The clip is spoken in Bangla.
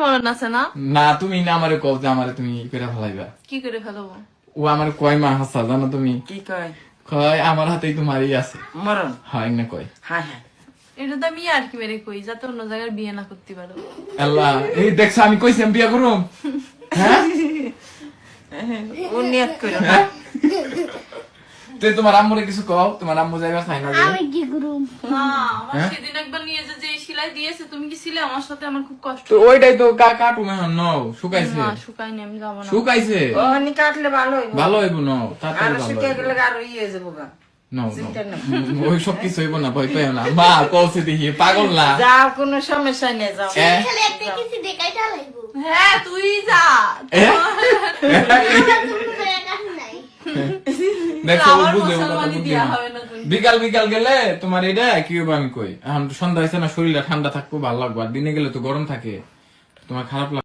মরণ আছে না? না তুমি না আমারে কও যে আমারে তুমি করে ফেলাইবা। কি করে ফেলবো? ও আমার কয় মা হাসা জানো তুমি? কি কয়? কয় আমার হাতেই তোমারই আছে। মরণ? হয় না কয়। হ্যাঁ হ্যাঁ। এটা তো আমি আর কি মেরে কই যাতে অন্য জায়গায় বিয়ে না করতে পারো। আল্লাহ এই দেখছো আমি কইছি আমি বিয়ে করুম। হ্যাঁ ও নিয়ত করো না। তুই তোমার আম্মুরে কিছু কও, তোমার আম্মু জায়গা খাই না। আমি কি করুম? না, আমার সেদিন একবার নিয়ে যে সেলাই দিয়েছে তুমি কি ছিলে আমার সাথে, আমার খুব কষ্ট। তো ওইটাই তো কাটু মেহন নও শুকাইছে। না শুকায়নি, আমি যাবো না। শুকাইছে ও নি কাটলে ভালো হইব। ভালো হইব নও আর তাড়াতাড়ি ভালো শুকিয়ে হইব। গেলে আরো ইয়ে হয়ে যাবো গা। নও চিন্তা নাই। ওই সব কিছু হইব না, ভয় পাইও না। মা কলছে দেখি পাগল না। যাও কোনো সমস্যা নেই যাও। হ্যাঁ? খালি একটা কিছু দেখাই চালাইবো। হ্যাঁ তুই যা। আমার কোনো জায়গা নাই। দেখো আমার বুঝে ও কথা মুসলমানি বুঝে দিয়া না। হবে না কিন্তু। বিকাল বিকাল গেলে তোমার এটা কি হবে আমি কই, এখন তো সন্ধ্যা হয়েছে না, শরীরটা ঠান্ডা থাকবো ভালো লাগবে, আর দিনে গেলে তো গরম থাকে, তোমার খারাপ লাগবে।